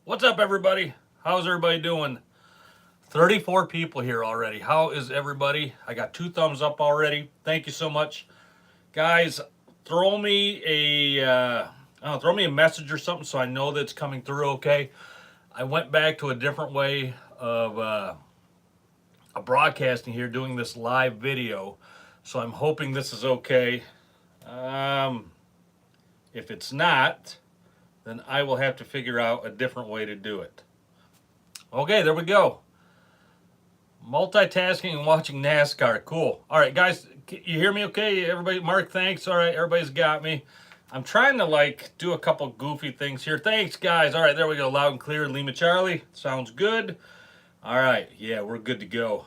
What's up, everybody? How's everybody doing? 34 people here already. How is everybody? I got 2 thumbs up already. Thank you so much, guys. Throw me throw me a message or something so I know that it's coming through. Okay. I went back to a different way of broadcasting here, doing this live video. So I'm hoping this is okay. If it's not, then I will have to figure out a different way to do it. Okay, there we go. Multitasking and watching NASCAR. Cool. All right, guys, you hear me okay? Everybody, Mark, thanks. All right, everybody's got me. I'm trying to do a couple goofy things here. Thanks, guys. All right, there we go. Loud and clear. Lima Charlie. Sounds good. All right, yeah, we're good to go.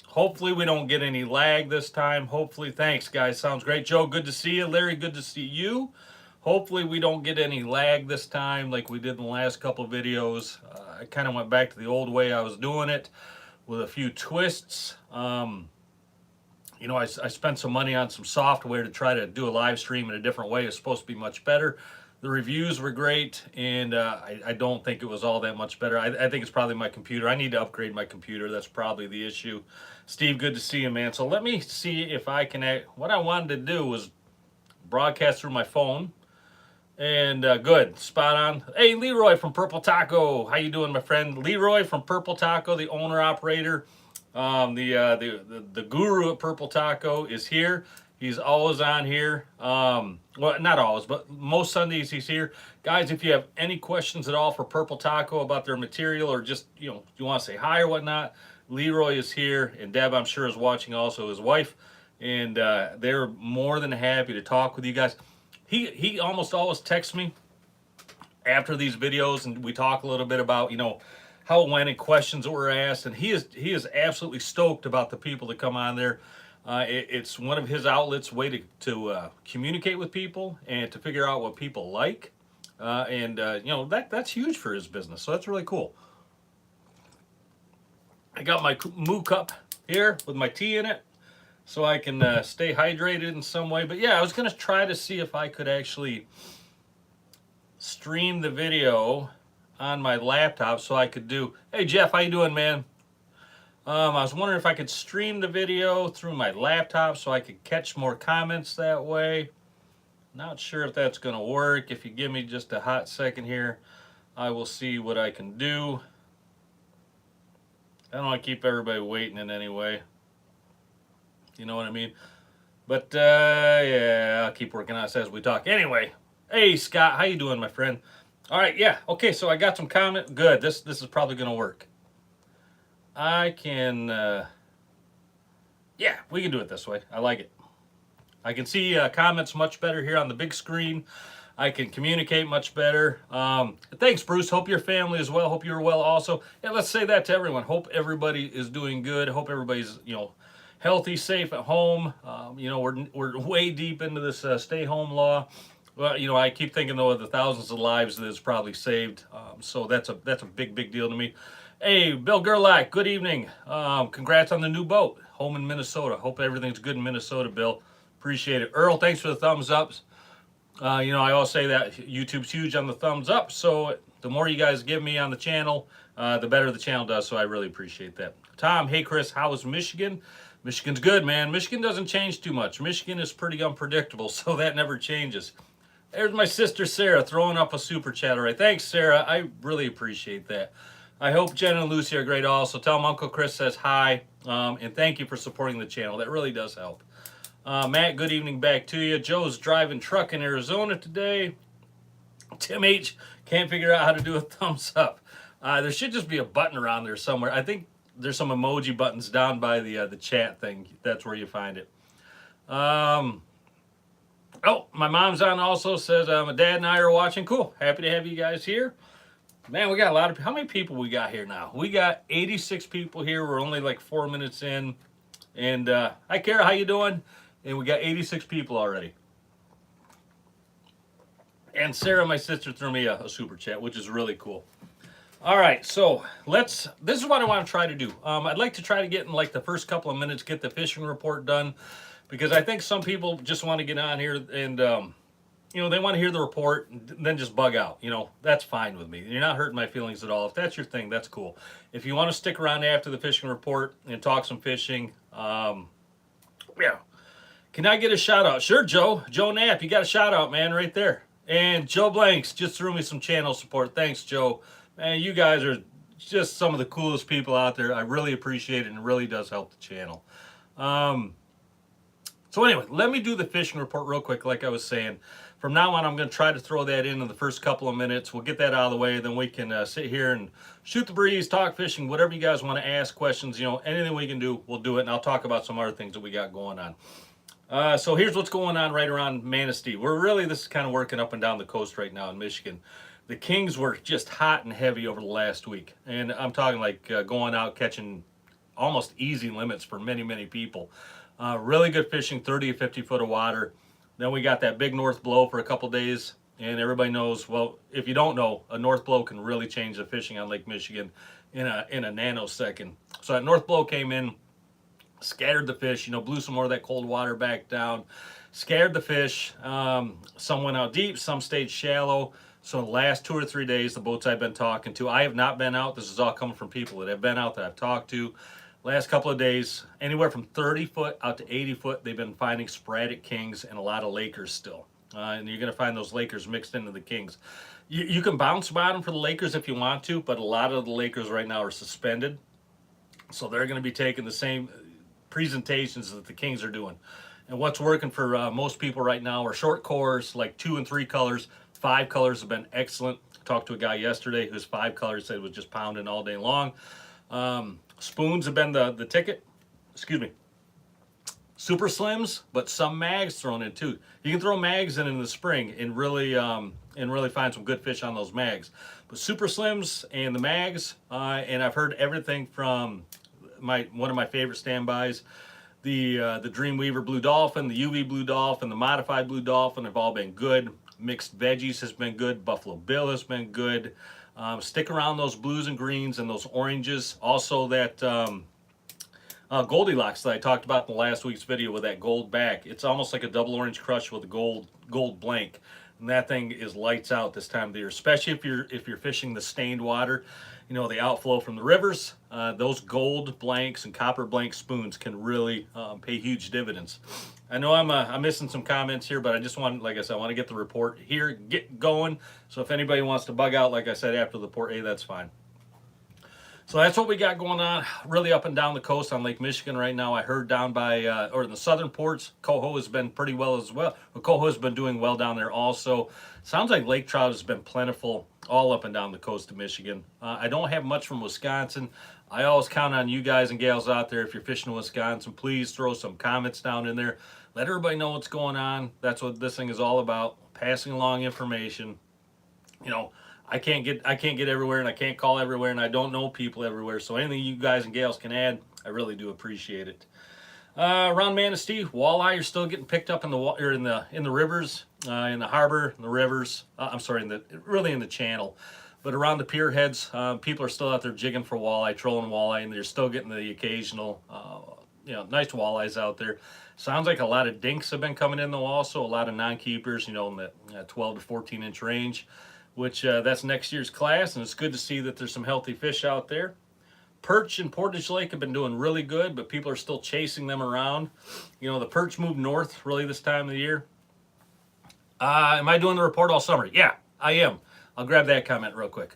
Hopefully we don't get any lag this time. Hopefully, thanks, guys. Sounds great. Joe, good to see you. Larry, good to see you. Hopefully we don't get any lag this time like we did in the last couple of videos. I kind of went back to the old way I was doing it with a few twists. You know, I spent some money on some software to try to do a live stream in a different way. It's supposed to be much better. The reviews were great, and I don't think it was all that much better. I think it's probably my computer. I need to upgrade my computer. That's probably the issue. Steve, good to see you, man. So let me see if I can what I wanted to do was broadcast through my phone. And good, spot on. Hey, Leroy from Purple Taco, how you doing, my friend? Leroy from Purple Taco, the owner operator, the guru at Purple Taco is here. He's always on here. Well, not always, but most Sundays he's here. Guys, if you have any questions at all for Purple Taco about their material, or just you want to say hi or whatnot, Leroy is here, and Deb, I'm sure, is watching also, his wife, and they're more than happy to talk with you guys. He almost always texts me after these videos, and we talk a little bit about how it went and questions that were asked, and he is absolutely stoked about the people that come on there. It's one of his outlets, way to communicate with people and to figure out what people like, and that's huge for his business. So that's really cool. I got my moo cup here with my tea in it, so I can stay hydrated in some way. But yeah, I was going to try to see if I could actually stream the video on my laptop so I could do... Hey, Jeff, how you doing, man? I was wondering if I could stream the video through my laptop so I could catch more comments that way. Not sure if that's going to work. If you give me just a hot second here, I will see what I can do. I don't want to keep everybody waiting in any way. You know what I mean? But yeah, I'll keep working on this as we talk. Anyway, hey Scott, how you doing, my friend? All right, yeah, okay. So I got some comment. Good. This is probably gonna work. I can, yeah, we can do it this way. I like it. I can see comments much better here on the big screen. I can communicate much better. Thanks, Bruce. Hope your family is well. Hope you're well also. Yeah, let's say that to everyone. Hope everybody is doing good. Hope everybody's healthy, safe at home. We're way deep into this stay-home law. Well, I keep thinking though of the thousands of lives that it's probably saved. So that's a big deal to me. Hey, Bill Gerlach, good evening. Congrats on the new boat, home in Minnesota. Hope everything's good in Minnesota, Bill. Appreciate it. Earl, thanks for the thumbs ups. I always say that YouTube's huge on the thumbs up. So the more you guys give me on the channel, the better the channel does. So I really appreciate that. Tom, hey Chris, how is Michigan? Michigan's good, man. Michigan doesn't change too much. Michigan is pretty unpredictable, so that never changes. There's my sister Sarah throwing up a super chat. All right, thanks, Sarah. I really appreciate that. I hope Jen and Lucy are great also. Tell them Uncle Chris says hi, and thank you for supporting the channel. That really does help. Matt, good evening back to you. Joe's driving truck in Arizona today. Tim H. can't figure out how to do a thumbs up. There should just be a button around there somewhere. I think there's some emoji buttons down by the chat thing. That's where you find it. Oh, my mom's on also, says my dad and I are watching. Cool. Happy to have you guys here. Man, we got a lot of... How many people we got here now? We got 86 people here. We're only like 4 minutes in. And hi, Kara. How you doing? And we got 86 people already. And Sarah, my sister, threw me a super chat, which is really cool. All right, so this is what I want to try to do. I'd like to try to get in like the first couple of minutes, get the fishing report done, because I think some people just want to get on here and you know, they want to hear the report and then just bug out. You know, that's fine with me. You're not hurting my feelings at all. If that's your thing, that's cool. If you want to stick around after the fishing report and talk some fishing, yeah. Can I get a shout out? Sure, Joe. Joe Knapp, you got a shout out, man, right there. And Joe Blanks just threw me some channel support. Thanks, Joe. Man, you guys are just some of the coolest people out there. I really appreciate it, and it really does help the channel. So anyway, let me do the fishing report real quick, like I was saying. From now on, I'm going to try to throw that in the first couple of minutes. We'll get that out of the way, then we can sit here and shoot the breeze, talk fishing, whatever you guys want to ask questions. You know, anything we can do, we'll do it, and I'll talk about some other things that we got going on. So here's what's going on right around Manistee. This is kind of working up and down the coast right now in Michigan. The Kings were just hot and heavy over the last week. And I'm talking like going out catching almost easy limits for many, many people. Really good fishing, 30 to 50 foot of water. Then we got that big north blow for a couple days. And everybody knows, well, if you don't know, a north blow can really change the fishing on Lake Michigan in a nanosecond. So that north blow came in, scattered the fish, you know, blew some more of that cold water back down, scared the fish. Some went out deep, some stayed shallow. So the last 2 or 3 days, the boats I've been talking to, I have not been out. This is all coming from people that have been out that I've talked to. Last couple of days, anywhere from 30 foot out to 80 foot, they've been finding sporadic kings and a lot of Lakers still. And you're going to find those Lakers mixed into the kings. You can bounce bottom for the Lakers if you want to, but a lot of the Lakers right now are suspended. So they're going to be taking the same presentations that the kings are doing. And what's working for most people right now are short cores, like 2 and 3 colors. 5 colors have been excellent. Talked to a guy yesterday whose 5 colors said was just pounding all day long. Spoons have been the ticket. Excuse me. Super slims, but some mags thrown in too. You can throw mags in the spring and really find some good fish on those mags. But super slims and the mags, and I've heard everything from one of my favorite standbys, the Dreamweaver Blue Dolphin, the UV Blue Dolphin, the Modified Blue Dolphin have all been good. Mixed Veggies has been good. Buffalo Bill has been good. Stick around those blues and greens and those oranges. Also that Goldilocks that I talked about in the last week's video with that gold back. It's almost like a double orange crush with a gold blank. And that thing is lights out this time of the year, especially if you're fishing the stained water. You know, the outflow from the rivers. Those gold blanks and copper blank spoons can really pay huge dividends. I know I'm missing some comments here, but I just want, like I said, I want to get the report here, get going. So if anybody wants to bug out, like I said, after the report, hey, that's fine. So that's what we got going on, really up and down the coast on Lake Michigan right now. I heard down by, or in the southern ports, coho has been pretty well as well. But coho has been doing well down there also. Sounds like lake trout has been plentiful all up and down the coast of Michigan. I don't have much from Wisconsin. I always count on you guys and gals out there. If you're fishing in Wisconsin, please throw some comments down in there. Let everybody know what's going on. That's what this thing is all about, passing along information. You know, I can't get everywhere, and I can't call everywhere, and I don't know people everywhere. So anything you guys and gals can add, I really do appreciate it. Around Manistee, walleye are still getting picked up in the rivers, in the harbor, in the rivers. I'm sorry, in the channel. But around the pier heads, people are still out there jigging for walleye, trolling walleye, and they're still getting the occasional, nice walleyes out there. Sounds like a lot of dinks have been coming in though. Also, a lot of non-keepers, in the 12 to 14 inch range, which that's next year's class, and it's good to see that there's some healthy fish out there. Perch and Portage Lake have been doing really good, but people are still chasing them around. The perch moved north really this time of the year. Am I doing the report all summer? Yeah, I am. I'll grab that comment real quick.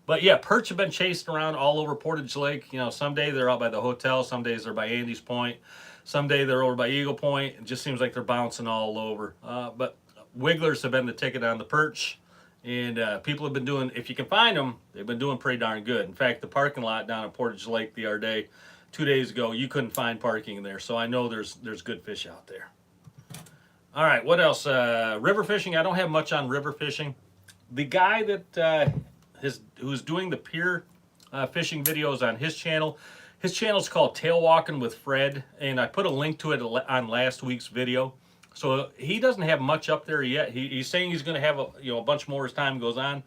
But yeah, perch have been chased around all over Portage Lake. Some days they're out by the hotel, some days they're by Andy's Point, some day they're over by Eagle Point. It just seems like they're bouncing all over. But wigglers have been the ticket on the perch. And people have been doing, if you can find them, they've been doing pretty darn good. In fact, the parking lot down at Portage Lake the other day, 2 days ago, you couldn't find parking there. So I know there's good fish out there. All right, what else? River fishing. I don't have much on river fishing. The guy that who's doing the pier fishing videos on his channel is called Tail Walking with Fred, and I put a link to it on last week's video. So he doesn't have much up there yet. He's saying he's going to have a bunch more as time goes on.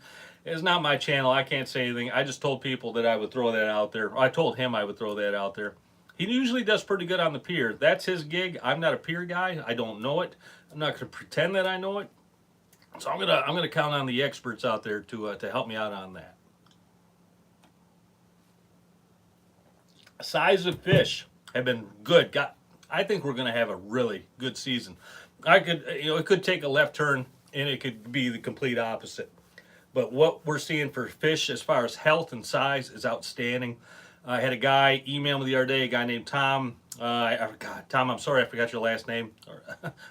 It's not my channel. I can't say anything. I just told people that I would throw that out there. I told him I would throw that out there. He usually does pretty good on the pier. That's his gig. I'm not a pier guy. I don't know it. I'm not going to pretend that I know it. So I'm gonna count on the experts out there to help me out on that. Size of fish have been good. I think we're gonna have a really good season. It could take a left turn and it could be the complete opposite. But what we're seeing for fish as far as health and size is outstanding. I had a guy email me the other day, a guy named Tom. I forgot, Tom, I'm sorry I forgot your last name.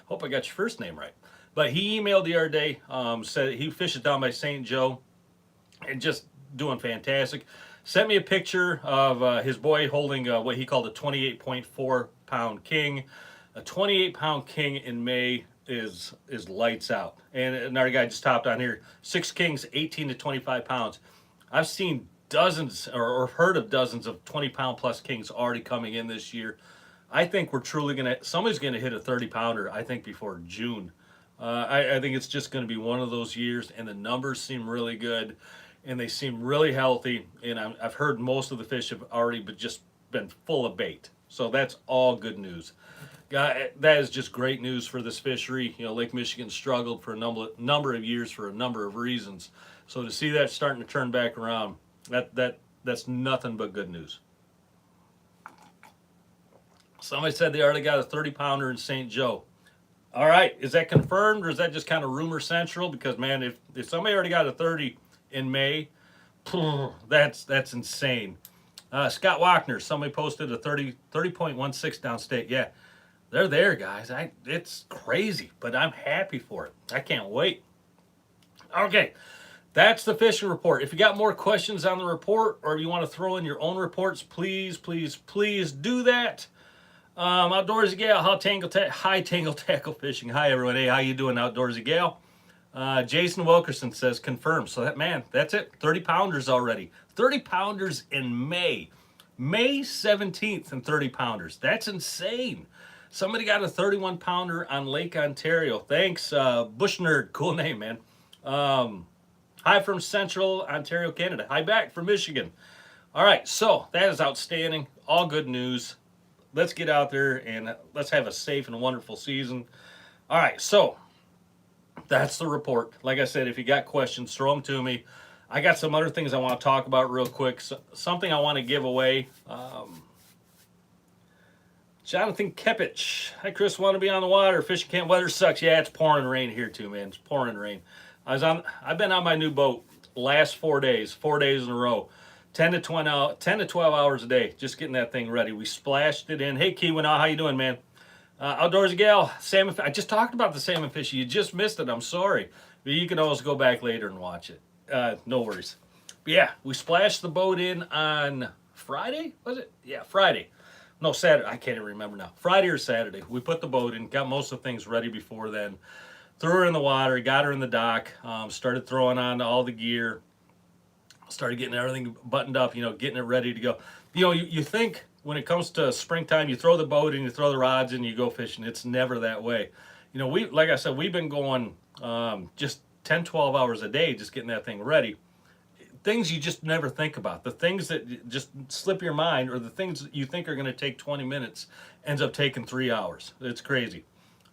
Hope I got your first name right. But he emailed the other day, said he fishes down by St. Joe and just doing fantastic. Sent me a picture of his boy holding what he called a 28.4 pound king. A 28 pound king in May is lights out. And another guy just topped on here, 6 kings, 18 to 25 pounds. I've seen dozens or heard of dozens of 20 pound plus kings already coming in this year. I think we're truly somebody's gonna hit a 30 pounder, I think, before June. I think it's just gonna be one of those years, and the numbers seem really good, and they seem really healthy. And I've heard most of the fish have already just been full of bait, so that's all good news. That is just great news for this fishery. Lake Michigan struggled for a number of years for a number of reasons. So to see that starting to turn back around, that's nothing but good news. Somebody said they already got a 30 pounder in St. Joe. All right, is that confirmed or is that just kind of rumor central? Because man, if somebody already got a 30 in May, that's insane. Scott Wachner, somebody posted a 30.16 downstate. Yeah, they're there, guys. It's crazy, but I'm happy for it. I can't wait. Okay, that's the fishing report. If you got more questions on the report, or you want to throw in your own reports, please, please, please do that. Outdoorsy Gal, high tangle tackle fishing. Hi everyone. Hey, how you doing, Outdoorsy Gal? Jason Wilkerson says confirmed. So that's it. 30 pounders already. 30 pounders in May. May 17th and 30 pounders. That's insane. Somebody got a 31 pounder on Lake Ontario. Thanks, Bush Nerd. Cool name, man. Hi from Central Ontario, Canada. Hi back from Michigan. All right, so that is outstanding. All good news. Let's get out there and let's have a safe and wonderful season. All right, so that's the report. Like I said, if you got questions, throw them to me. I got some other things I want to talk about real quick. Something I want to give away. Jonathan Kepich. Hi, Chris. Want to be on the water? Fishing camp weather sucks. Yeah, it's pouring rain here too, man. It's pouring rain. I've been on my new boat last 4 days, 4 days in a row. 10 to 12 hours a day, just getting that thing ready. We splashed it in. Hey, Kewinaw, how you doing, man? Outdoorsy Gal, salmon. I just talked about the salmon fishing. You just missed it. I'm sorry, but you can always go back later and watch it. No worries. But yeah, we splashed the boat in on Friday. Was it? Yeah, Friday. No, Saturday. I can't even remember now. Friday or Saturday. We put the boat in, got most of the things ready before then. Threw her in the water, got her in the dock, started throwing on all the gear. Started getting everything buttoned up, getting it ready to go. You think when it comes to springtime, you throw the boat and you throw the rods and you go fishing. It's never that way. Like I said, we've been going just 10, 12 hours a day, just getting that thing ready. Things you just never think about. The things that just slip your mind, or the things that you think are going to take 20 minutes ends up taking 3 hours. It's crazy.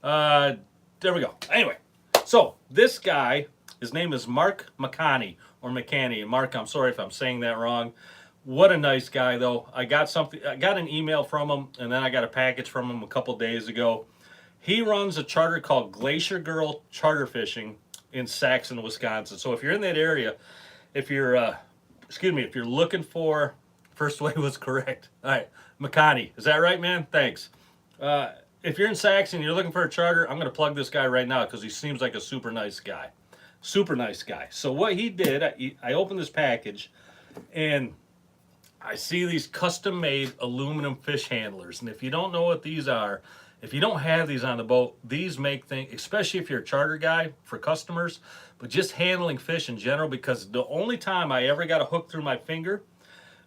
There we go. Anyway, so this guy, his name is Mark McCanney, or McCanney. Mark, I'm sorry if I'm saying that wrong. What a nice guy, though. I got an email from him, and then I got a package from him a couple days ago. He runs a charter called Glacier Girl Charter Fishing in Saxon, Wisconsin. So if you're in that area, if you're looking for, first way was correct. All right, McCanney, is that right, man? Thanks. If you're in Saxon and you're looking for a charter, I'm going to plug this guy right now because he seems like a super nice guy. Super nice guy. So what he did, I opened this package and I see these custom-made aluminum fish handlers. And if you don't know what these are, if you don't have these on the boat, these make things, especially if you're a charter guy for customers, but just handling fish in general, because the only time I ever got a hook through my finger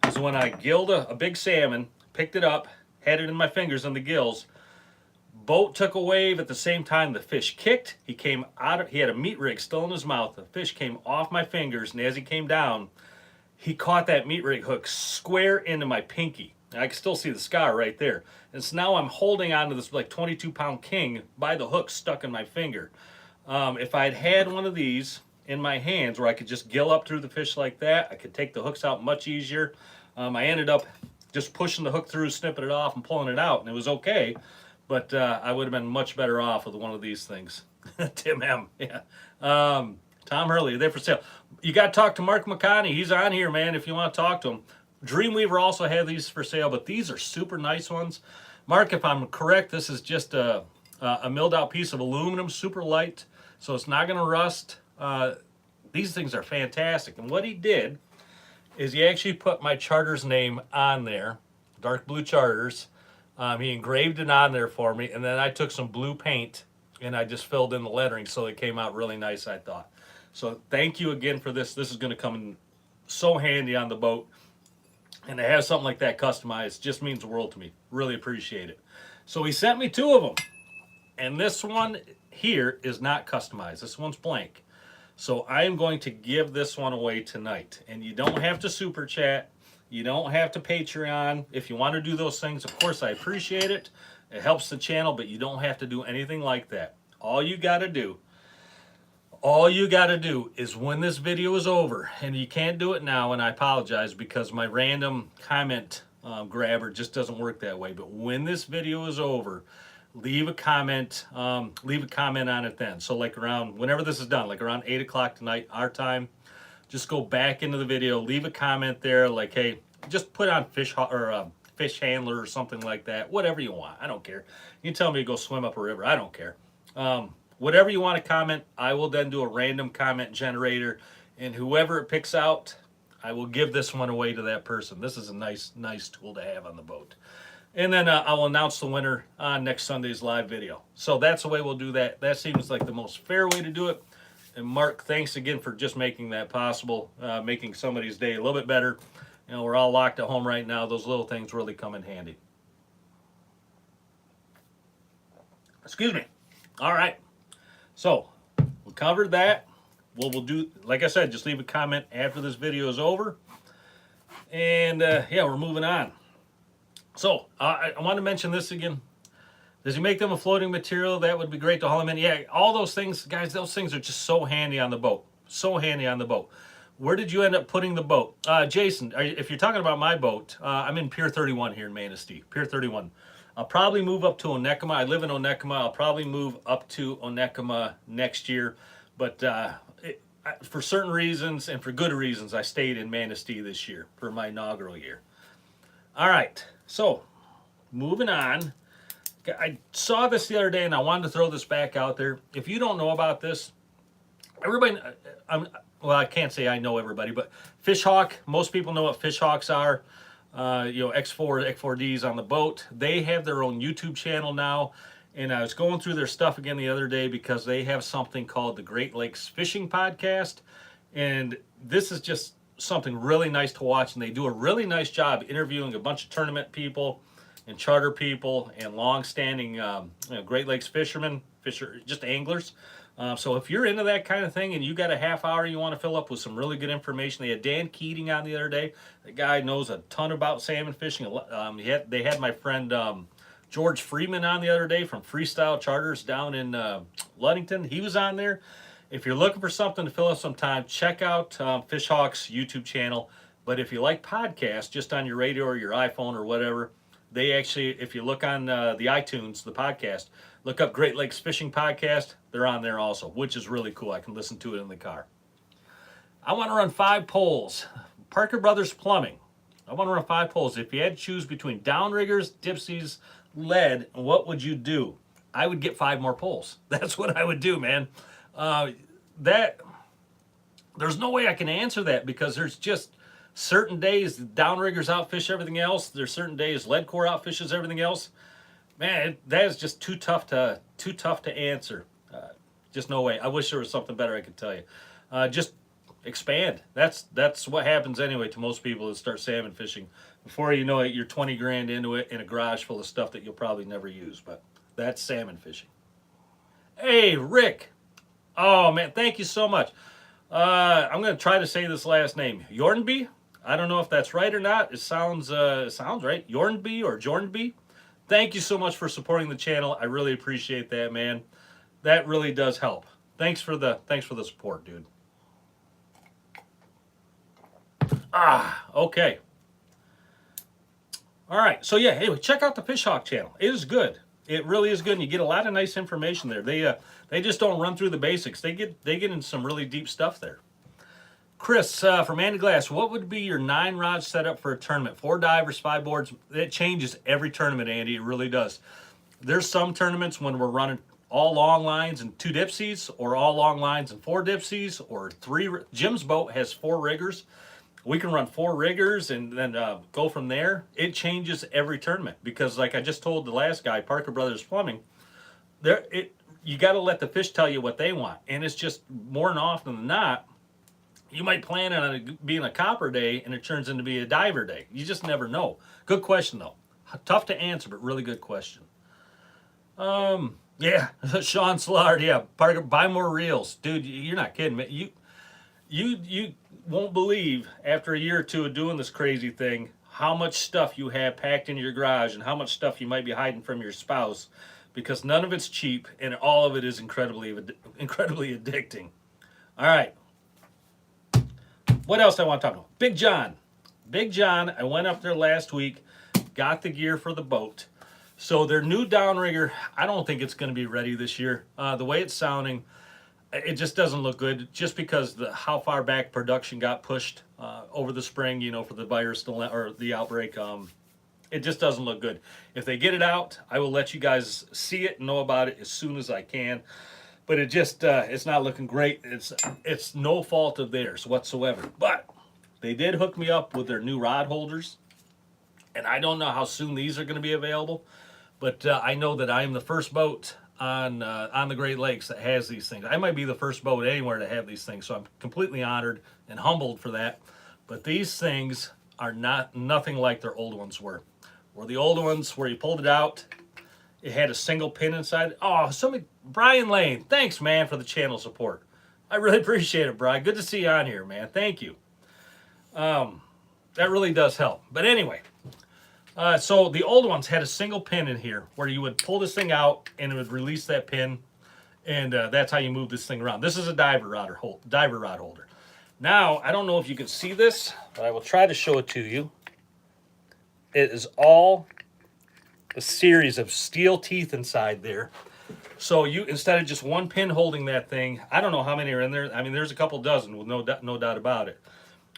is when I gilled a big salmon, picked it up, had it in my fingers on the gills. Boat took a wave at the same time the fish kicked. He had a meat rig still in his mouth. The fish came off my fingers, and as he came down, he caught that meat rig hook square into my pinky. And I can still see the scar right there. And so now I'm holding on to this like 22-pound king by the hook stuck in my finger. If I'd had one of these in my hands where I could just gill up through the fish like that, I could take the hooks out much easier. I ended up just pushing the hook through, snipping it off, and pulling it out, and it was okay. But I would have been much better off with one of these things. Tim M. Yeah. Tom Hurley, they're for sale. You got to talk to Mark McConney. He's on here, man, if you want to talk to him. Dreamweaver also had these for sale, but these are super nice ones. Mark, if I'm correct, this is just a milled out piece of aluminum, super light, so it's not going to rust. These things are fantastic. And what he did is he actually put my charter's name on there, dark blue charters. He engraved it on there for me, and then I took some blue paint and I just filled in the lettering so it came out really nice, I thought. So thank you again for this. This is going to come in so handy on the boat. And to have something like that customized just means the world to me. Really appreciate it. So he sent me 2 of them. And this one here is not customized. This one's blank. So I am going to give this one away tonight. And you don't have to super chat. You don't have to Patreon. If you want to do those things, of course, I appreciate it. It helps the channel, but you don't have to do anything like that. All you got to do is when this video is over, and you can't do it now, and I apologize because my random comment grabber just doesn't work that way. But when this video is over, leave a comment on it then. So like around, whenever this is done, like around 8 o'clock tonight, our time, just go back into the video, leave a comment there like, hey, just put on fish handler or something like that, whatever you want. I don't care. You can tell me to go swim up a river. I don't care. Whatever you want to comment, I will then do a random comment generator, and whoever it picks out, I will give this one away to that person. This is a nice tool to have on the boat. And then I will announce the winner on next Sunday's live video. So that's the way we'll do that. That seems like the most fair way to do it. And Mark, thanks again for just making that possible, making somebody's day a little bit better. You know, we're all locked at home right now. Those little things really come in handy. Excuse me. All right. So we covered that. We'll do, like I said, just leave a comment after this video is over. And yeah, we're moving on. So I want to mention this again. Does he make them a floating material? That would be great to haul them in. Yeah, all those things, guys, those things are just so handy on the boat. So handy on the boat. Where did you end up putting the boat? Jason, if you're talking about my boat, I'm in Pier 31 here in Manistee. Pier 31. I'll probably move up to Onekama. I live in Onekama. I'll probably move up to Onekama next year. But for certain reasons and for good reasons, I stayed in Manistee this year for my inaugural year. All right, so moving on. I saw this the other day, and I wanted to throw this back out there. If you don't know about this, everybody, well, I can't say I know everybody, but Fishhawk, most people know what Fishhawks are. You know, X4Ds on the boat. They have their own YouTube channel now, and I was going through their stuff again the other day because they have something called the Great Lakes Fishing Podcast, and this is just something really nice to watch, and they do a really nice job interviewing a bunch of tournament people and charter people and long-standing you know, Great Lakes fishermen, just anglers. So if you're into that kind of thing and you got a half hour you want to fill up with some really good information, they had Dan Keating on the other day. The guy knows a ton about salmon fishing. They had my friend George Freeman on the other day from Freestyle Charters down in Ludington. He was on there. If you're looking for something to fill up some time, check out Fishhawk's YouTube channel. But if you like podcasts just on your radio or your iPhone or whatever, they actually, if you look on the iTunes, the podcast, look up Great Lakes Fishing Podcast. They're on there also, which is really cool. I can listen to it in the car. I want to run 5 poles. Parker Brothers Plumbing. I want to run 5 poles. If you had to choose between downriggers, dipsies, lead, what would you do? I would get 5 more poles. That's what I would do, man. There's no way I can answer that because there's just certain days downriggers outfish everything else. There's certain days lead core outfishes everything else. Man, that is just too tough to answer. Just no way. I wish there was something better I could tell you. Just expand. That's what happens anyway to most people that start salmon fishing. Before you know it, you're 20 grand into it in a garage full of stuff that you'll probably never use. But that's salmon fishing. Hey, Rick. Oh man, thank you so much. I'm gonna try to say this last name. Jornby. I don't know if that's right or not. It sounds right. Jornby or Jornby. Thank you so much for supporting the channel. I really appreciate that, man. That really does help. Thanks for the support, dude. Okay. All right. So yeah, anyway, check out the Fishhawk channel. It is good. It really is good, and you get a lot of nice information there. They just don't run through the basics. They get into some really deep stuff there. Chris from Andy Glass, what would be your 9-rod setup for a tournament? 4 divers, 5 boards. It changes every tournament, Andy. It really does. There's some tournaments when we're running all long lines and 2 dipsies, or all long lines and 4 dipsies, or 3. Jim's boat has 4 riggers. We can run 4 riggers and then go from there. It changes every tournament because, like I just told the last guy, Parker Brothers Plumbing, you got to let the fish tell you what they want. And it's just more than often than not, you might plan on it being a copper day and it turns into be a diver day. You just never know. Good question, though. Tough to answer, but really good question. Yeah, Sean Slard, yeah, Parker, buy more reels. Dude, you're not kidding me. You won't believe after a year or 2 of doing this crazy thing how much stuff you have packed in your garage and how much stuff you might be hiding from your spouse, because none of it's cheap and all of it is incredibly addicting. All right. What else I want to talk about? Big John. Big John, I went up there last week, got the gear for the boat. So their new downrigger, I don't think it's going to be ready this year. The way it's sounding, it just doesn't look good, just because how far back production got pushed over the spring, for the virus or the outbreak. It just doesn't look good. If they get it out, I will let you guys see it and know about it as soon as I can. But it just it's not looking great. It's no fault of theirs whatsoever. But they did hook me up with their new rod holders, and I don't know how soon these are going to be available. But I know that I am the first boat on the Great Lakes that has these things. I might be the first boat anywhere to have these things, so I'm completely honored and humbled for that. But these things are nothing like their old ones were. Where the old ones, where you pulled it out, it had a single pin inside. Oh, Brian Lane, thanks, man, for the channel support. I really appreciate it, Brian. Good to see you on here, man. Thank you. That really does help. But anyway, so the old ones had a single pin in here where you would pull this thing out and it would release that pin, and that's how you move this thing around. This is a diver rod holder. Now, I don't know if you can see this, but I will try to show it to you. It is all a series of steel teeth inside there. So you, instead of just one pin holding that thing, I don't know how many are in there. I mean, there's a couple dozen with no doubt about it.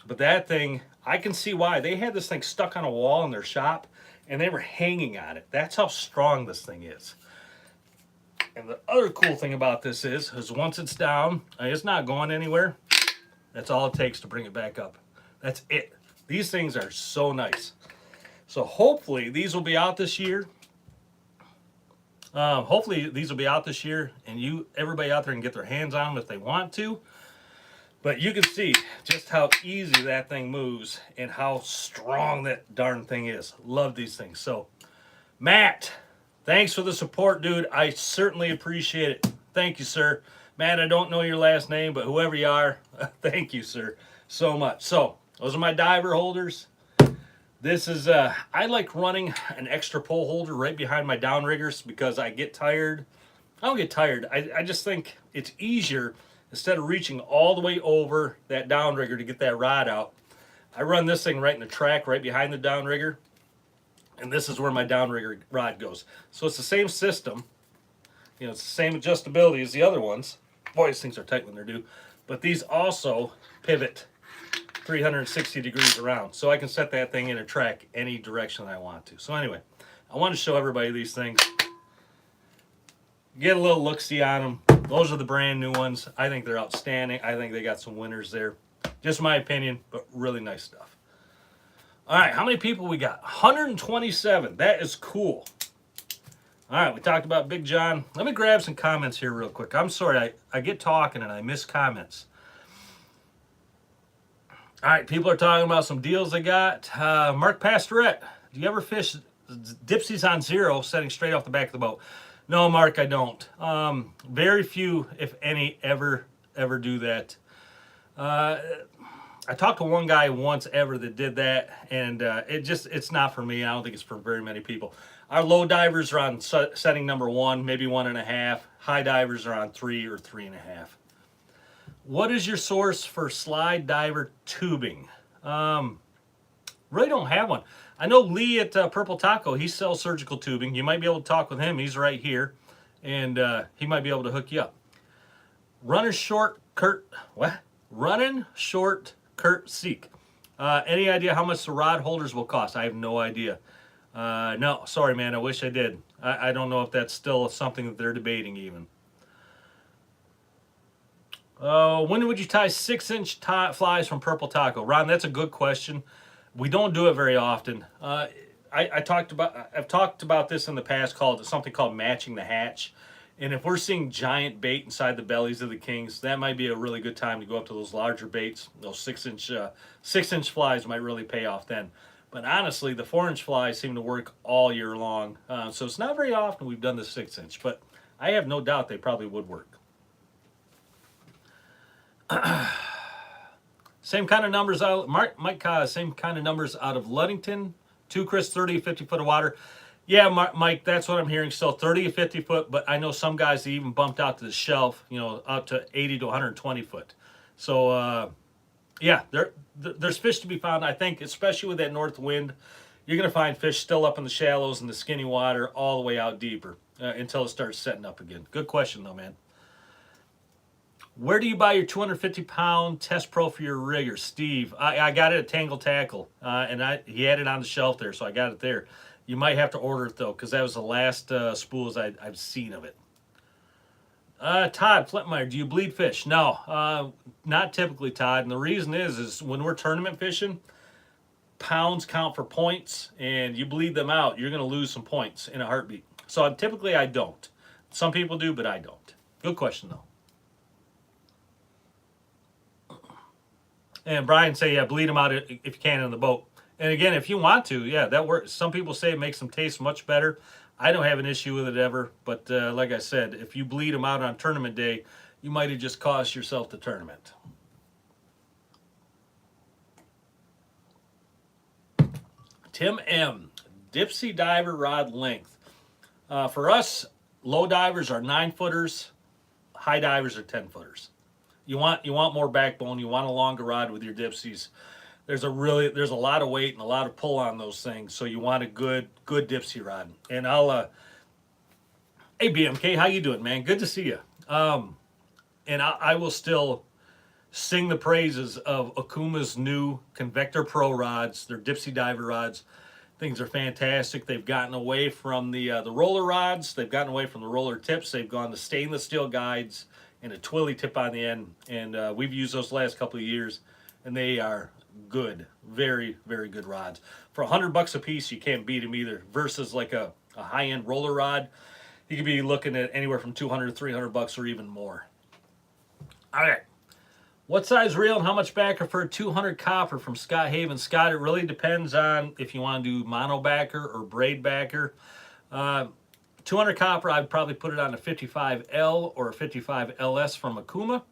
But that thing, I can see why. They had this thing stuck on a wall in their shop, and they were hanging on it. That's how strong this thing is. And the other cool thing about this is once it's down, it's not going anywhere. That's all it takes to bring it back up. That's it. These things are so nice. So hopefully these will be out this year. Hopefully these will be out this year, and everybody out there can get their hands on them if they want to. But you can see just how easy that thing moves and how strong that darn thing is. Love these things. So, Matt, thanks for the support, dude. I certainly appreciate it. Thank you, sir. Matt, I don't know your last name, but whoever you are, thank you, sir, so much. So, those are my diver holders. This is, I like running an extra pole holder right behind my downriggers because I get tired. I don't get tired. I just think it's easier, instead of reaching all the way over that downrigger to get that rod out. I run this thing right in the track, right behind the downrigger, and this is where my downrigger rod goes. So it's the same system. It's the same adjustability as the other ones. Boy, these things are tight when they're due. But these also pivot 360 degrees around, so I can set that thing in a track any direction I want to. So anyway, I want to show everybody these things. Get a little look-see on them. Those are the brand new ones. I think they're outstanding. I think they got some winners there. Just my opinion, but really nice stuff. All right, how many people we got? 127. That is cool. All right, we talked about Big John. Let me grab some comments here real quick. I'm sorry, I get talking and I miss comments. All right, people are talking about some deals they got. Mark Pastorette, do you ever fish dipsies on zero setting straight off the back of the boat? No, Mark, I don't. Very few, if any, ever do that. I talked to one guy once ever that did that, and it's not for me. I don't think it's for very many people. Our low divers are on setting number 1, maybe 1.5. High divers are on 3 or 3.5. What is your source for slide diver tubing? Really don't have one. I know Lee at Purple Taco, he sells surgical tubing. You might be able to talk with him. He's right here, and he might be able to hook you up. Running short, Kurt Seek. Any idea how much the rod holders will cost? I have no idea. No, sorry, man. I wish I did. I don't know if that's still something that they're debating even. When would you tie 6-inch flies from Purple Taco? Ron, that's a good question. We don't do it very often. I've talked about this in the past, something called matching the hatch. And if we're seeing giant bait inside the bellies of the kings, that might be a really good time to go up to those larger baits. Those 6-inch flies might really pay off then. But honestly, the 4-inch flies seem to work all year long. So it's not very often we've done the 6-inch, but I have no doubt they probably would work. Same kind of numbers out. Mike same kind of numbers out of Ludington. 2 Chris, 30, 50 foot of water. Yeah, Mike, that's what I'm hearing. Still 30 to 50 foot, but I know some guys even bumped out to the shelf, out to 80 to 120 foot. So, yeah, there's fish to be found. I think, especially with that north wind, you're going to find fish still up in the shallows and the skinny water all the way out deeper until it starts setting up again. Good question, though, man. Where do you buy your 250-pound Test Pro for your rigger? Steve, I got it at Tangle Tackle, and he had it on the shelf there, so I got it there. You might have to order it, though, because that was the last spools I've seen of it. Todd Flintmeyer, do you bleed fish? No, not typically, Todd. And the reason is when we're tournament fishing, pounds count for points, and you bleed them out, you're going to lose some points in a heartbeat. So typically I don't. Some people do, but I don't. Good question, though. And Brian say, yeah, bleed them out if you can in the boat. And again, if you want to, yeah, that works. Some people say it makes them taste much better. I don't have an issue with it ever. But like I said, if you bleed them out on tournament day, you might have just cost yourself the tournament. Tim M. Dipsy diver rod length. For us, low divers are 9-footers. High divers are 10-footers. You want more backbone. You want a longer rod with your dipsies. There's a lot of weight and a lot of pull on those things. So you want a good dipsy rod. And hey BMK, how you doing, man? Good to see you. And I will still sing the praises of Akuma's new Convector Pro rods. They're dipsy diver rods. Things are fantastic. They've gotten away from the roller rods. They've gotten away from the roller tips. They've gone to stainless steel guides and a twilly tip on the end. And we've used those the last couple of years, and they are good, very, very good rods. For $100 a piece, you can't beat them either. Versus like a high-end roller rod, you could be looking at anywhere from $200 to $300 or even more. All right. What size reel and how much backer for a 200 copper from Scott Haven? Scott, it really depends on if you want to do mono backer or braid backer. 200 copper, I'd probably put it on a 55L or a 55LS from Akuma.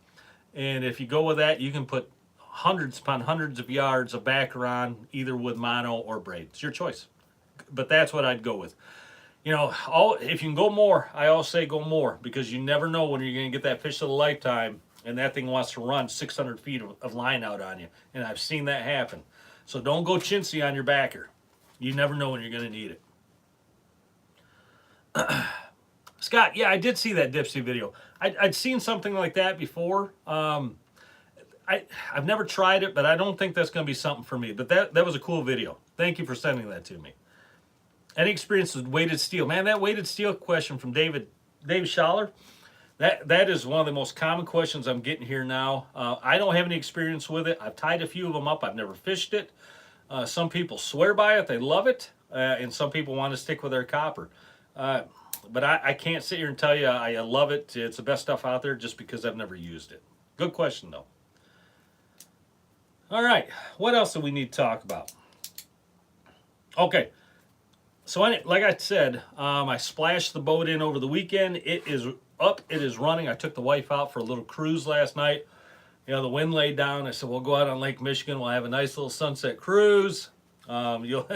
And if you go with that, you can put hundreds upon hundreds of yards of backer on, either with mono or braid. It's your choice. But that's what I'd go with. If you can go more, I always say go more, because you never know when you're going to get that fish of the lifetime and that thing wants to run 600 feet of line out on you. And I've seen that happen. So don't go chintzy on your backer. You never know when you're going to need it. Scott, yeah, I did see that dipsy video. I'd seen something like that before. I've never tried it, but I don't think that's going to be something for me. But that was a cool video. Thank you for sending that to me. Any experience with weighted steel? Man, that weighted steel question from Dave Schaller, that is one of the most common questions I'm getting here now. I don't have any experience with it. I've tied a few of them up. I've never fished it. Some people swear by it. They love it. And some people want to stick with their copper. But I can't sit here and tell you I love it. It's the best stuff out there just because I've never used it. Good question, though. All right. What else do we need to talk about? Okay. So like I said, I splashed the boat in over the weekend. It is up. It is running. I took the wife out for a little cruise last night. The wind laid down. I said, we'll go out on Lake Michigan. We'll have a nice little sunset cruise. You'll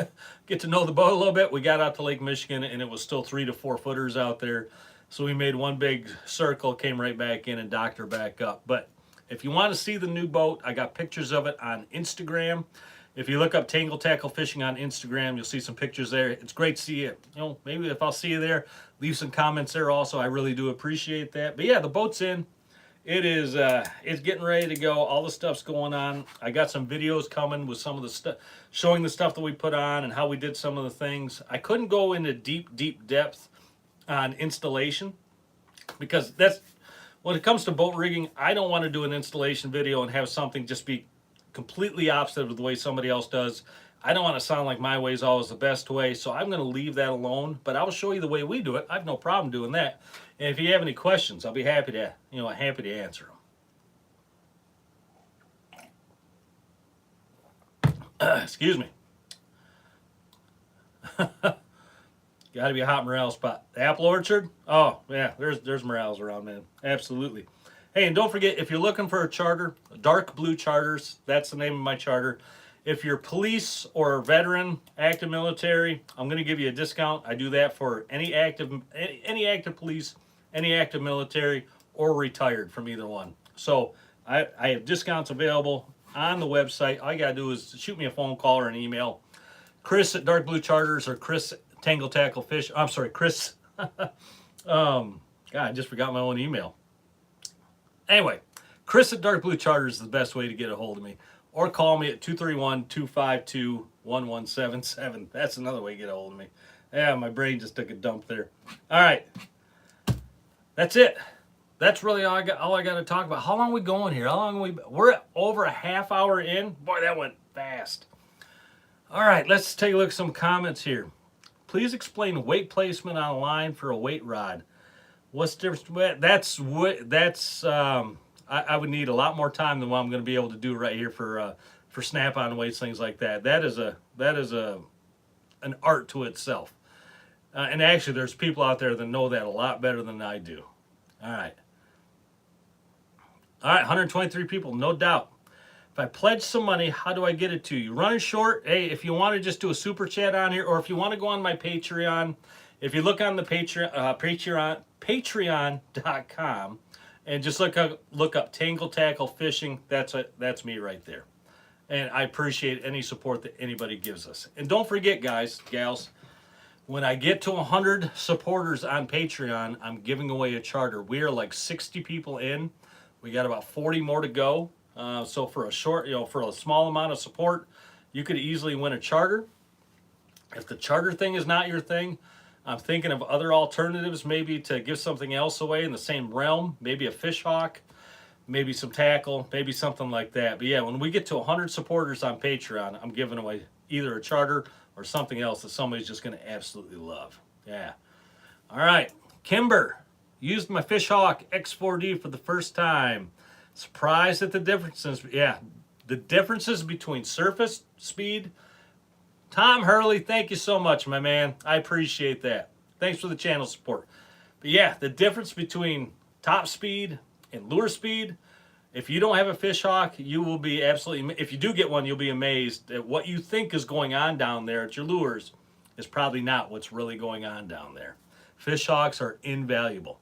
get to know the boat a little bit. We got out to Lake Michigan and it was still 3 to 4 footers out there. So we made one big circle, came right back in and docked her back up. But if you want to see the new boat, I got pictures of it on Instagram. If you look up Tangle Tackle Fishing on Instagram, you'll see some pictures there. It's great to see you. You know, maybe if I'll see you there, leave some comments there also. I really do appreciate that. But yeah, the boat's in. It is, it's getting ready to go. All the stuff's going on. I got some videos coming with some of the stuff, showing the stuff that we put on and how we did some of the things. I couldn't go into deep depth on installation because that's, when it comes to boat rigging, I don't want to do an installation video and have something just be completely opposite of the way somebody else does. I don't want to sound like my way is always the best way, so I'm going to leave that alone, but I'll show you the way we do it. I have no problem doing that. And if you have any questions, I'll be happy to, happy to answer them. Excuse me. Got to be a hot morale spot. The apple orchard? Oh, yeah, there's morels around, man. Absolutely. Hey, and don't forget, if you're looking for a charter, Dark Blue Charters, that's the name of my charter. If you're police or veteran, active military, I'm going to give you a discount. I do that for any active police, any active military, or retired from either one. So I have discounts available on the website. All you got to do is shoot me a phone call or an email. Chris at Dark Blue Charters or Chris Tangle Tackle Fish. I'm sorry, Chris. God, I just forgot my own email. Anyway, Chris at Dark Blue Charters is the best way to get a hold of me. Or call me at 231-252-1177. That's another way to get a hold of me. Yeah, my brain just took a dump there. All right. That's it. That's really all I got to talk about. How long are we going here? We're over a half hour in. Boy, that went fast. All right, let's take a look at some comments here. Please explain weight placement on a line for a weight rod. What's the difference? I would need a lot more time than what I'm going to be able to do right here for snap-on weights, things like that. That is an art to itself. And actually, there's people out there that know that a lot better than I do. All right, 123 people, no doubt. If I pledge some money, how do I get it to you? Running short, hey, if you want to just do a super chat on here, or if you want to go on my Patreon, if you look on the Patreon.com, and just look up Tangle Tackle Fishing. That's me right there. And I appreciate any support that anybody gives us. And don't forget, guys, gals, when I get to 100 supporters on Patreon, I'm giving away a charter. We are like 60 people in. We got about 40 more to go. So for a for a small amount of support, you could easily win a charter. If the charter thing is not your thing, I'm thinking of other alternatives, maybe to give something else away in the same realm, maybe a fish hawk, maybe some tackle, maybe something like that. But yeah, when we get to 100 supporters on Patreon, I'm giving away either a charter or something else that somebody's just going to absolutely love. Yeah. All right. Kimber, used my fish hawk X4D for the first time. Surprised at the differences. Yeah, the differences between surface speed. Tom Hurley, thank you so much, my man. I appreciate that. Thanks for the channel support. But yeah, the difference between top speed and lure speed, if you don't have a fish hawk, you will be absolutely, if you do get one, you'll be amazed at what you think is going on down there at your lures is probably not what's really going on down there. Fish hawks are invaluable.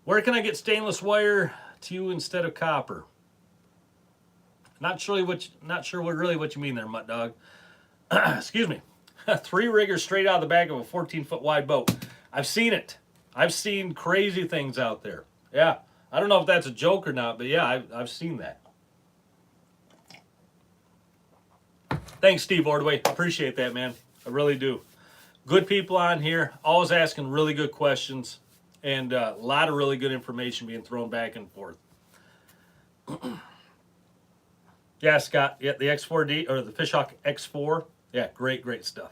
Where can I get stainless wire to you instead of copper? Not sure really what you mean there, Mutt Dog. Excuse me. 3 riggers straight out of the back of a 14-foot wide boat. I've seen it. I've seen crazy things out there. Yeah. I don't know if that's a joke or not, but yeah, I've seen that. Thanks, Steve Ordway. Appreciate that, man. I really do. Good people on here. Always asking really good questions. And a lot of really good information being thrown back and forth. Yeah, Scott. Yeah, the X4D, or the Fishhawk X4. Yeah, great stuff.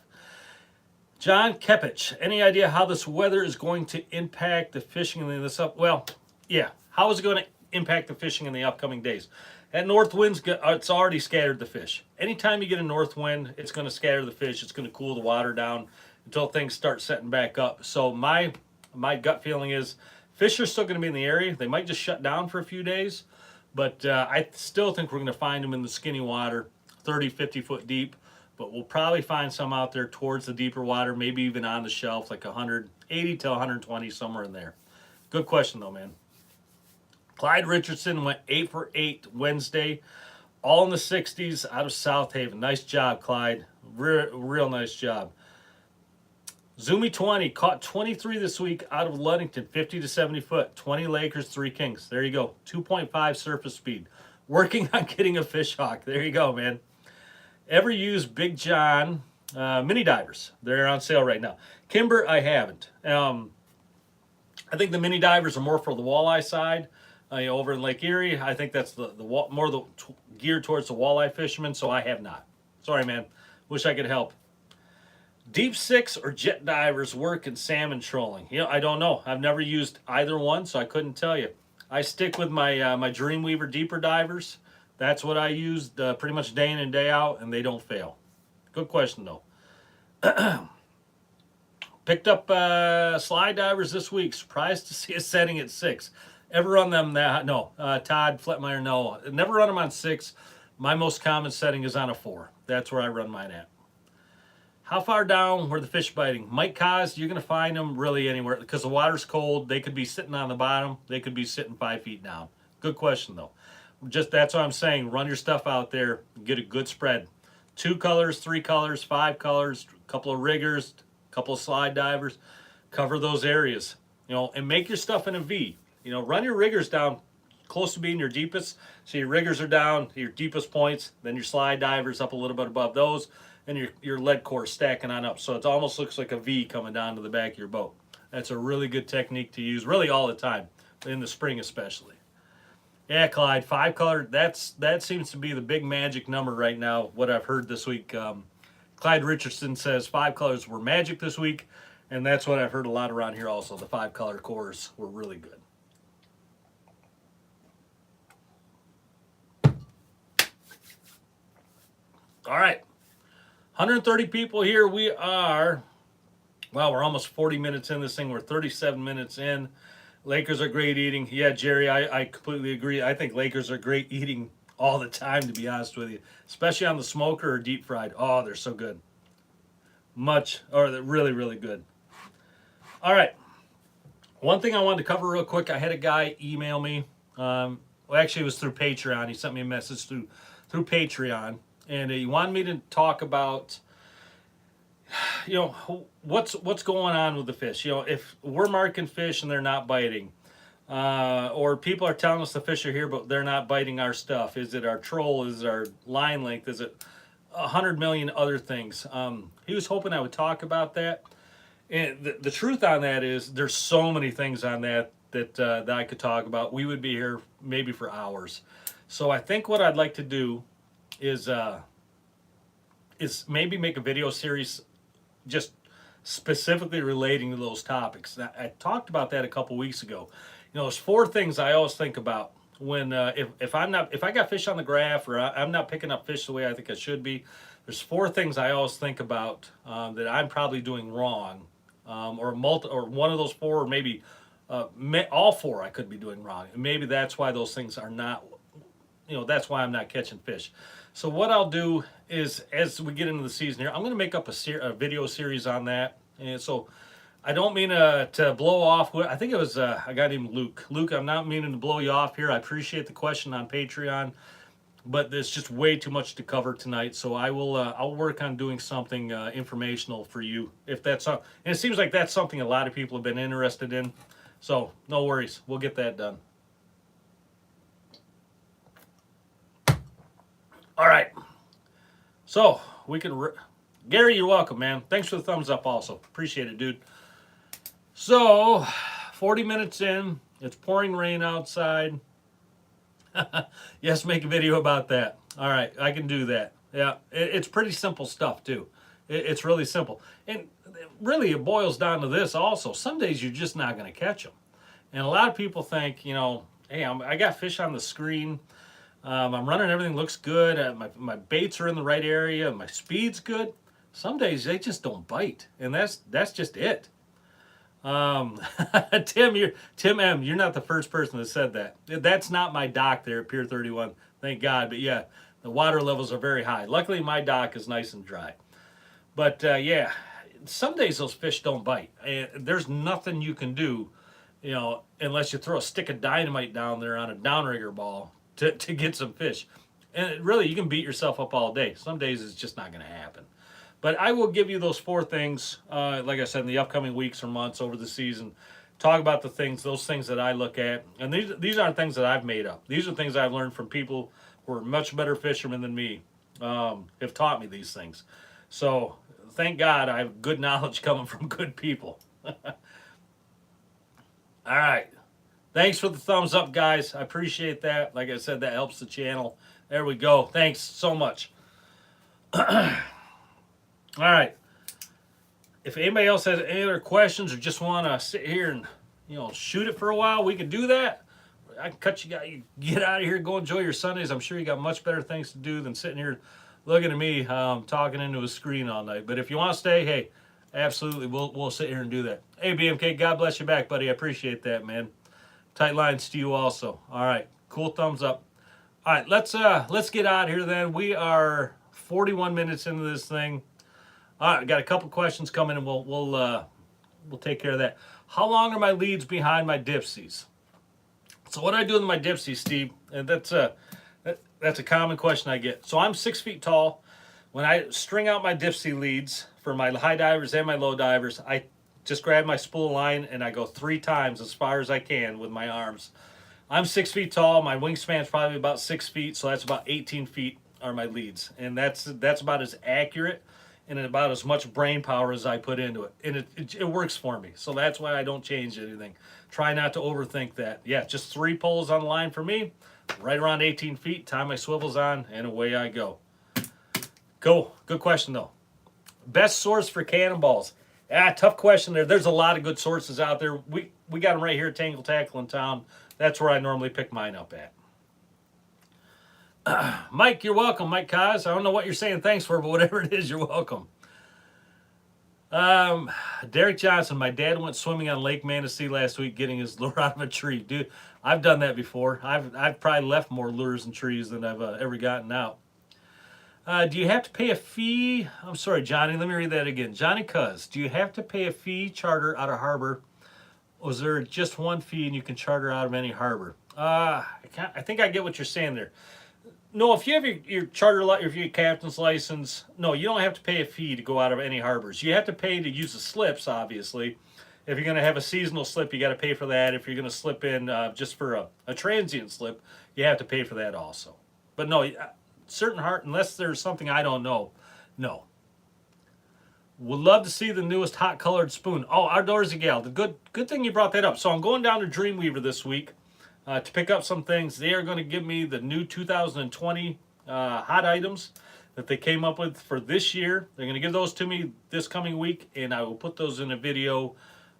John Kepich, any idea how this weather is going to impact the fishing in this up? Well, yeah. How is it going to impact the fishing in the upcoming days? That north wind's it's already scattered the fish. Anytime you get a north wind, it's going to scatter the fish. It's going to cool the water down until things start setting back up. So my gut feeling is fish are still going to be in the area. They might just shut down for a few days, but I still think we're going to find them in the skinny water, 30, 50 foot deep. but we'll probably find some out there towards the deeper water, maybe even on the shelf, like 180 to 120, somewhere in there. Good question, though, man. Clyde Richardson went 8 for 8 Wednesday, all in the 60s out of South Haven. Nice job, Clyde. Real nice job. Zoomy 20 caught 23 this week out of Ludington, 50 to 70 foot, 20 Lakers, 3 Kings. There you go. 2.5 surface speed. Working on getting a fish hawk. There you go, man. Ever used Big John mini divers? They're on sale right now. Kimber, I haven't. I think the mini divers are more for the walleye side. Over in Lake Erie, I think that's more geared towards the walleye fishermen, so I have not. Sorry, man. Wish I could help. Deep six or jet divers work in salmon trolling? I don't know. I've never used either one, so I couldn't tell you. I stick with my my Dreamweaver deeper divers. That's what I used pretty much day in and day out, and they don't fail. Good question, though. Picked up slide divers this week. Surprised to see a setting at 6. Ever run them? No. Todd Fletmeyer, no. Never run them on 6. My most common setting is on a 4. That's where I run mine at. How far down were the fish biting? Mike Kaz, you're going to find them really anywhere because the water's cold. They could be sitting on the bottom. They could be sitting 5 feet down. Good question, though. That's what I'm saying. Run your stuff out there. Get a good spread. 2 colors, 3 colors, 5 colors, a couple of riggers, a couple of slide divers. Cover those areas, and make your stuff in a V. Run your riggers down close to being your deepest. So your riggers are down, your deepest points, then your slide divers up a little bit above those, and your lead core stacking on up. So it almost looks like a V coming down to the back of your boat. That's a really good technique to use, really all the time, in the spring especially. Yeah, Clyde, 5 color, that seems to be the big magic number right now, what I've heard this week. Clyde Richardson says 5 colors were magic this week, and that's what I've heard a lot around here also. The 5 color cores were really good. All right, 130 people here. We are, well, we're almost 40 minutes in this thing. We're 37 minutes in. Lakers are great eating. Yeah, Jerry, I completely agree. I think Lakers are great eating all the time, to be honest with you, especially on the smoker or deep fried. Oh, they're so good. They're really, really good. All right. One thing I wanted to cover real quick, I had a guy email me. Well, actually, it was through Patreon. He sent me a message through Patreon. And he wanted me to talk about, what's going on with the fish. If we're marking fish and they're not biting, or people are telling us the fish are here but they're not biting our stuff. Is it our troll? Is it our line length? Is it 100 million other things? He was hoping I would talk about that. And the truth on that is there's so many things on that I could talk about. We would be here maybe for hours. So I think what I'd like to do is maybe make a video series just specifically relating to those topics. Now, I talked about that a couple weeks ago. There's 4 things I always think about when if I got fish on the graph or I'm not picking up fish the way I think I should be. There's 4 things I always think about that I'm probably doing wrong, or one of those 4, or maybe all 4 I could be doing wrong, and maybe that's why those things are not. That's why I'm not catching fish. So what I'll do is, as we get into the season here, I'm going to make up a video series on that. And so I don't mean to blow off. I think it was a guy named Luke. Luke, I'm not meaning to blow you off here. I appreciate the question on Patreon, but there's just way too much to cover tonight. So I'll work on doing something informational for you, if that's and it seems like that's something a lot of people have been interested in. So no worries, we'll get that done. All right, so we can, Gary, you're welcome, man. Thanks for the thumbs up also. Appreciate it, dude. So, 40 minutes in, it's pouring rain outside. Yes, make a video about that. All right, I can do that. Yeah, it's pretty simple stuff, too. It's really simple. And really, it boils down to this also. Some days you're just not going to catch them. And a lot of people think, hey, I got fish on the screen. I'm running, everything looks good. My baits are in the right area. My speed's good. Some days they just don't bite, and that's just it. Tim M, you're not the first person that said that. That's not my doc there at Pier 31. thank God. But yeah, the water levels are very high. Luckily, my dock is nice and dry. But yeah, some days those fish don't bite. And there's nothing you can do, unless you throw a stick of dynamite down there on a downrigger ball to get some fish. And really, you can beat yourself up all day. Some days it's just not going to happen. But I will give you those 4 things, like I said, in the upcoming weeks or months over the season. Talk about those things that I look at. And these aren't things that I've made up. These are things I've learned from people who are much better fishermen than me, have taught me these things. So thank God I have good knowledge coming from good people. All right. Thanks for the thumbs up, guys. I appreciate that. Like I said, that helps the channel. There we go. Thanks so much. All right. If anybody else has any other questions or just want to sit here and shoot it for a while, we can do that. I can cut you get out of here, go enjoy your Sundays. I'm sure you got much better things to do than sitting here looking at me talking into a screen all night. But if you want to stay, hey, absolutely, we'll sit here and do that. Hey, BMK, God bless you back, buddy. I appreciate that, man. Tight lines to you also. All right, cool thumbs up. All right, let's get out of here then. We are 41 minutes into this thing. All right, got a couple questions coming, and we'll take care of that. How long are my leads behind my dipsies? So what I do with my dipsies, Steve, and that's a common question I get. So I'm 6 feet tall. When I string out my dipsy leads for my high divers and my low divers, I just grab my spool line and I go 3 times as far as I can with my arms. I'm 6 feet tall. My wingspan's probably about 6 feet, so that's about 18 feet are my leads, and that's about as accurate and about as much brain power as I put into it, and it works for me. So that's why I don't change anything. Try not to overthink that. Yeah, just 3 poles on the line for me, right around 18 feet. Tie my swivels on, and away I go. Cool. Good question though. Best source for cannonballs. Tough question there. There's a lot of good sources out there. We got them right here at Tangle Tackle in town. That's where I normally pick mine up at. Mike, you're welcome. Mike Kaz. I don't know what you're saying thanks for, but whatever it is, you're welcome. Derek Johnson, my dad went swimming on Lake Manistee last week getting his lure out of a tree. Dude, I've done that before. I've probably left more lures in trees than I've ever gotten out. Do you have to pay a fee? I'm sorry, Johnny. Let me read that again. Johnny Cuz, do you have to pay a fee charter out of harbor? Or is there just one fee and you can charter out of any harbor? I think I get what you're saying there. No, if you have your charter, if you have captain's license, no, you don't have to pay a fee to go out of any harbors. You have to pay to use the slips, obviously. If you're going to have a seasonal slip, you got to pay for that. If you're going to slip in just for a transient slip, you have to pay for that also. But no, unless there's something I don't know, no. Would love to see the newest hot colored spoon. Oh, Outdoorsy Gal, the good thing you brought that up. So I'm going down to Dreamweaver this week to pick up some things. They are going to give me the new 2020 hot items that they came up with for this year. They're going to give those to me this coming week, and I will put those in a video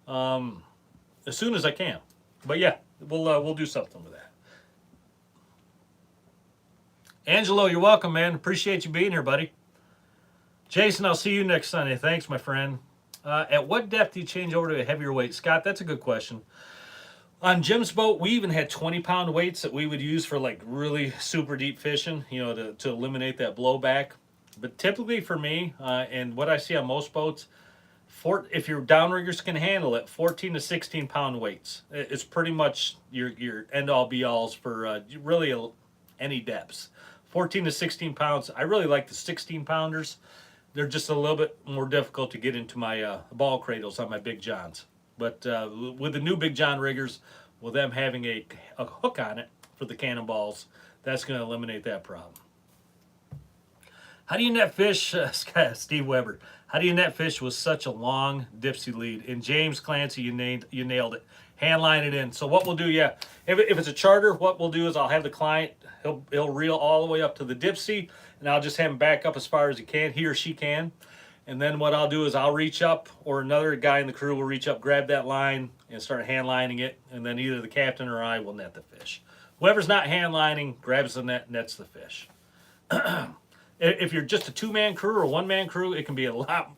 as soon as I can. But yeah, we'll do something with that. Angelo, you're welcome, man. Appreciate you being here, buddy. Jason, I'll see you next Sunday. Thanks, my friend. At what depth do you change over to a heavier weight? Scott, that's a good question. On Jim's boat, we even had 20-pound weights that we would use for like really super deep fishing, to eliminate that blowback. But typically for me, and what I see on most boats, if your downriggers can handle it, 14 to 16-pound weights. It's pretty much your end-all be-alls for really any depths. 14 to 16 pounds. I really like the 16-pounders. They're just a little bit more difficult to get into my ball cradles on my Big Johns. But with the new Big John riggers, with them having a hook on it for the cannonballs, that's going to eliminate that problem. How do you net fish, Steve Weber? How do you net fish with such a long dipsy lead? And James Clancy, you nailed it. Hand line it in. So what we'll do, if it's a charter, what we'll do is I'll have the client, he'll reel all the way up to the dipsy, and I'll just have him back up as far as he or she can. And then what I'll do is I'll reach up, or another guy in the crew will reach up, grab that line, and start hand lining it, and then either the captain or I will net the fish. Whoever's not hand lining grabs the net, nets the fish. If you're just a 2-man crew or 1-man crew, it can be a lot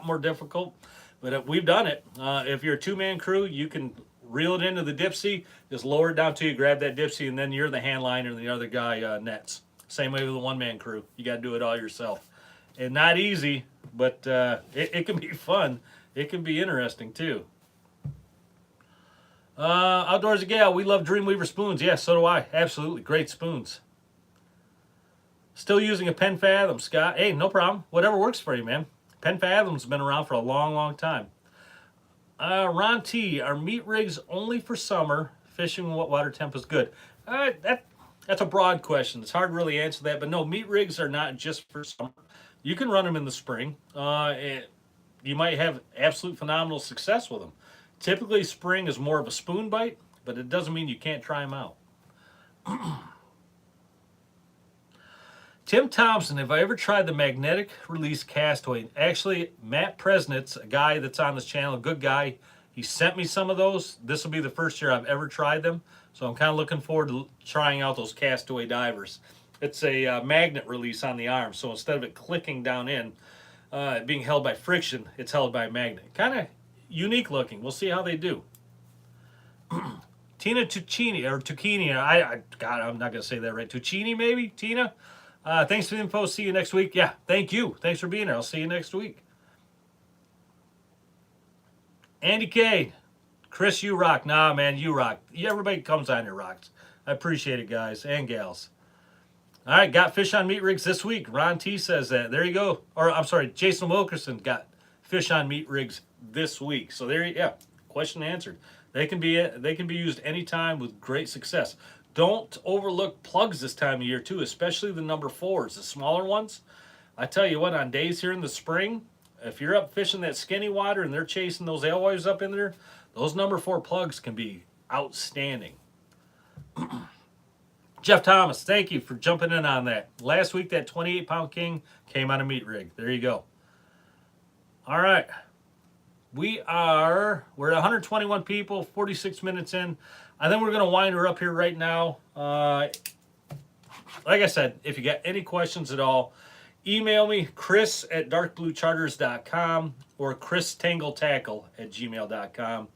more difficult. But we've done it. If you're a 2-man crew, you can reel it into the dipsy, just lower it down to you, grab that dipsy, and then you're the hand liner and the other guy nets. Same way with a one-man crew. You got to do it all yourself. And not easy, but it can be fun. It can be interesting, too. Outdoorsy Gal, we love Dreamweaver spoons. Yes, so do I. Absolutely. Great spoons. Still using a Penn Fathom, Scott. Hey, no problem. Whatever works for you, man. Penn Fathom's been around for a long, long time. Ron T, are meat rigs only for summer? Fishing what water temp is good? That's a broad question. It's hard to really answer that. But no, meat rigs are not just for summer. You can run them in the spring. You might have absolute phenomenal success with them. Typically, spring is more of a spoon bite, but it doesn't mean you can't try them out. Tim Thompson, have I ever tried the magnetic release castaway? Actually, Matt Presnitz, a guy that's on this channel, a good guy, he sent me some of those. This will be the first year I've ever tried them, so I'm kind of looking forward to trying out those castaway divers. It's a magnet release on the arm, so instead of it clicking down in, being held by friction, it's held by a magnet. Kind of unique looking. We'll see how they do. Tina Tuccini, or Tuccini, God, I'm not going to say that right. Tuccini, maybe? Tina? Thanks for the info. See you next week. Yeah, thank you. Thanks for being here. I'll see you next week. Andy K. Chris, you rock. Nah, man, you rock. Everybody comes on here rocks. I appreciate it, guys and gals. All right, got fish on meat rigs this week. Ron T says that. There you go. Or, I'm sorry, Jason Wilkerson got fish on meat rigs this week. So there, yeah, question answered. They can be used anytime with great success. Don't overlook plugs this time of year too, especially the number 4s, the smaller ones. I tell you what, on days here in the spring, if you're up fishing that skinny water and they're chasing those alewives up in there, those number 4 plugs can be outstanding. Jeff Thomas, thank you for jumping in on that. Last week, that 28-pound king came on a meat rig. There you go. All right. We're at 121 people, 46 minutes in. I think we're going to wind her up here right now. Like I said, if you got any questions at all, email me, chris@darkbluecharters.com or christangleTackle@gmail.com.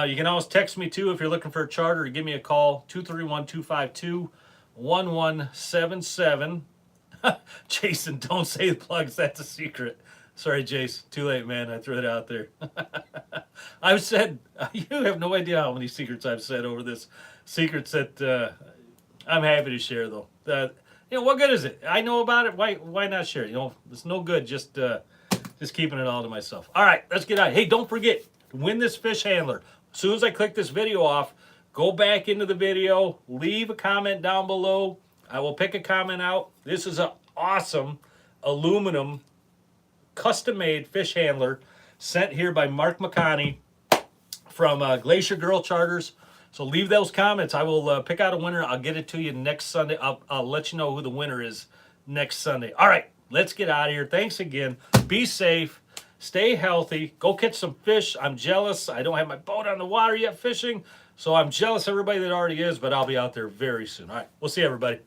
You can always text me, too, if you're looking for a charter, or give me a call, 231-252-1177. Jason, don't say the plugs. That's a secret. Sorry, Jace. Too late, man. I threw it out there. I've said, you have no idea how many secrets I've said over this. Secrets that I'm happy to share, though. What good is it? I know about it. Why not share it? It's no good just keeping it all to myself. All right, let's get out. Hey, don't forget, to win this fish handler. As soon as I click this video off, go back into the video, leave a comment down below. I will pick a comment out. This is an awesome aluminum custom-made fish handler sent here by Mark McConney from Glacier Girl Charters. So leave those comments. I will pick out a winner. I'll get it to you next Sunday. I'll let you know who the winner is next Sunday. All right, let's get out of here. Thanks again. Be safe. Stay healthy. Go catch some fish. I'm jealous. I don't have my boat on the water yet fishing. So I'm jealous of everybody that already is, but I'll be out there very soon. All right, we'll see everybody.